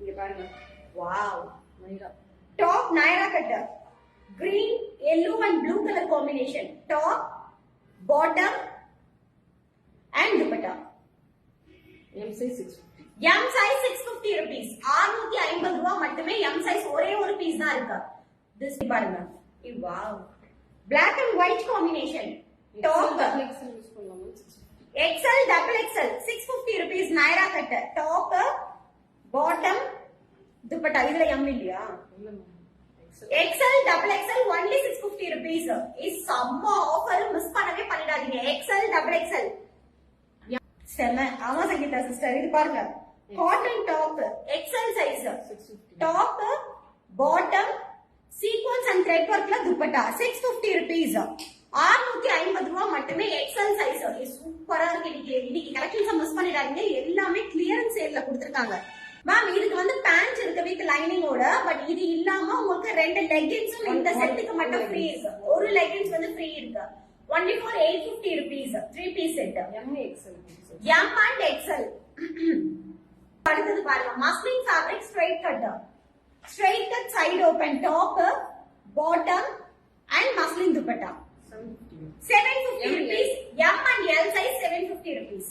இங்க பாருங்க. Wow. Naira. Top Naira cut. Green, yellow and blue color combination. Top, bottom and dupatta. M size 650. M size 650 rupees. 650 ரூபாய் மட்டுமே. M size ஒரே ஒரு piece தான் இருக்கு. This பாருங்க. Wow. Black and white combination. Top XL use பண்ணலாமா? 650. XL double XL 650 rupees Naira cut. Top, bottom, dupatta. இதுல M இல்லையா? இல்ல ma'am. XL double XL only 650 rupees. is செம்ம ஆஃபர், மிஸ் பண்ணவே பண்ணிடாதீங்க. XL double XL செம்ம. ஆமா சங்கீதா சிஸ்டர், இது பாருங்க. Cotton top XL size 650. Top, bottom, sequins and thread வர்க்ல துப்பட்டா 650 rupees. 650 ரூபாய் மட்டுமே. XL சைஸ் சூப்பரா இருக்கு. இன்னைக்கு கலெக்ஷன்ஸ் மிஸ் பண்ணிடாதீங்க. எல்லாமே கிளியரன்ஸ் சேல்ல கொடுத்திருக்காங்க. மேம் இதுக்கு வந்து பேண்ட் இருக்கு வித் லைனிங்கோட. பட் இது இல்லாம உங்களுக்கு ரெண்டு லெகின்ஸும் இந்த செட்டுக்கு மட்டும் ஃப்ரீ இருக்கு. ஒரு லெகின்ஸ் வந்து ஃப்ரீ இருக்கு. only for 850 rupees 3 piece set. M XL. M and XL. அடுத்து பாருங்க, muslin fabric straight cut. Straight cut side open, top, bottom and muslin dupatta 750 rupees. M and L size 750 rupees.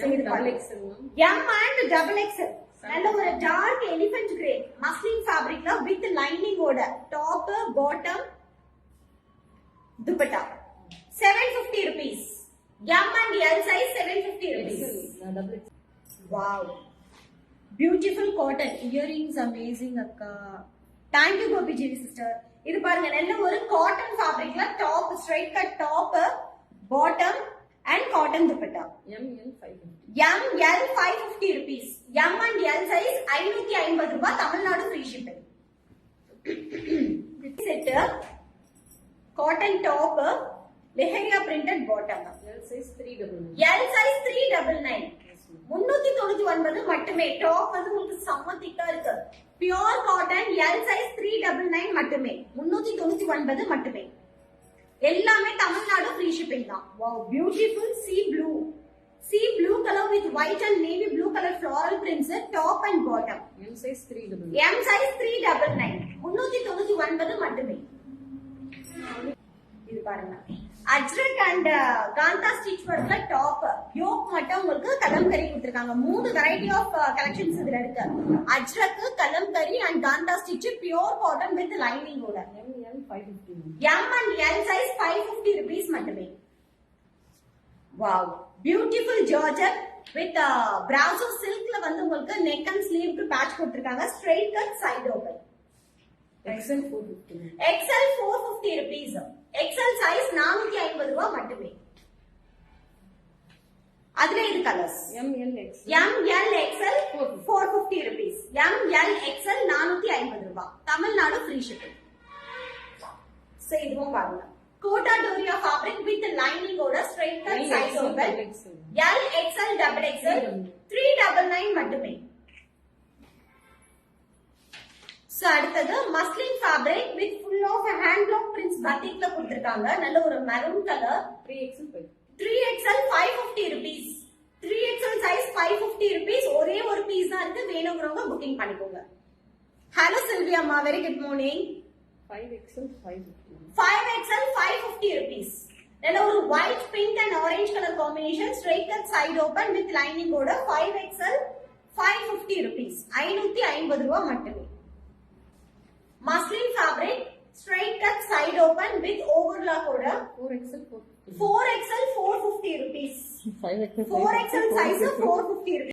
M double XL ma'am. M and double XL. நல்ல ஒரு dark elephant grey muslin ஃபேப்ரிக்ல with lining ஓட top, bottom, dupatta 750 rupees. M and L size 750 rupees. double XL. Wow. Beautiful cotton earrings, amazing akka. Thank you Gopi Ji sister. இது பாருங்க, நல்ல ஒரு cotton ஃபேப்ரிக்ல top, straight cut top, bottom and cotton dupatta. ML 550. ML 550 rupees. M and L size 550 ரூபாய். Tamil Nadu free shipping. Set cotton top, leheriya printed bottom. L size 399. L size 399. 399 மட்டுமே. Top வந்து உங்களுக்கு செம்ம திக்கா இருக்கு. பியூர் காட்டன் L size 399 மட்டுமே. 399 மட்டுமே. எல்லாமே தமிழ்நாடு ஃப்ரீ ஷிப்பிங் தான். Wow, beautiful sea blue color with white and navy blue color floral prints, top and bottom. M size 399. M size 399. 399 மட்டுமே. இது பாருங்க, அஜ்ரக் அண்ட் காந்தா ஸ்டிச் வர்க்ல டாப், யோக் மட்டும் உங்களுக்கு கலம்கரி கொடுத்திருக்காங்க. 3 வெரைட்டி ஆஃப் கலெக்ஷன்ஸ் இதுல இருக்கு. Ajrak, Kalamkari and Kantha stitch pure cotton with lining ஓட. ML 550. M and L size 550 rupees மட்டுமே. Wow, beautiful georgette with brasso சில்க்ல வந்து உங்களுக்கு நெக் அண்ட் ஸ்லீவ்க்கு பேட்ச் கொடுத்திருக்காங்க. Straight cut side open. XL 450. XL 450 rupees. XL size 450 ரூபாய் மட்டுமே. அதுல இது colours ML XL. ML XL 450 rupees. ML XL 450 ரூபாய். Tamil Nadu free shipping. சோ இதுவும் பாருங்க, Kota Doria fabric with lining ஓட straight cut side open. L XL double XL 399 மட்டுமே. So அடுத்தது muslin fabric with full of hand block prints பட்டிக்ல கொடுத்திருக்காங்க. நல்ல ஒரு maroon colour. 3XL 550 rupees. 3XL size 550 rupees. ஒரே ஒரு பீஸ் தான் இருக்கு. வேணும்ங்கறவங்க புக்கிங் பண்ணிக்கோங்க. ஹலோ சில்வியா அம்மா, very good morning. 5XL 550. 5XL 550 rupees. நல்ல ஒரு white, pink and orange color combination, straight cut side open with lining ஓட 5XL 550 rupees. 550 ரூபாய் மட்டுமே. Muslin fabric straight cut side open with overlock ஓட 4XL 450. 4XL 450 rupees. 5XL 4XL size 450 rupees.